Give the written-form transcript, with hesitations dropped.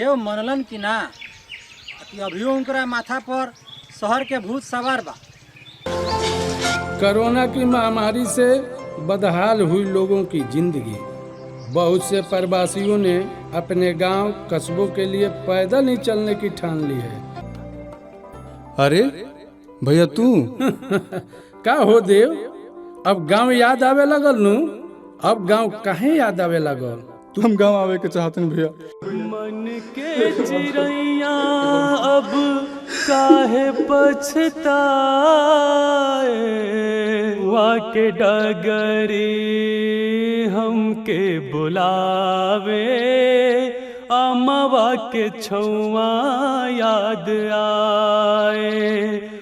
देव मनलन की ना कि अभियो उनकरा माथा पर शहर के भूत सवार बा। कोरोना की महामारी से बदहाल हुई लोगों की जिंदगी। बहुत से प्रवासियों ने अपने गांव कस्बों के लिए पैदल ही चलने की ठान ली है। अरे भैया तू का हो देव, अब गांव याद आवे लगल नु? अब गांव काहे याद आवे लगल? तुम गांव आवे के चाहतन भैया। मन के चिड़ैया अब काहे पछताए, वाके डगरी हमके बुलावे, अमवा के छौआ याद आए।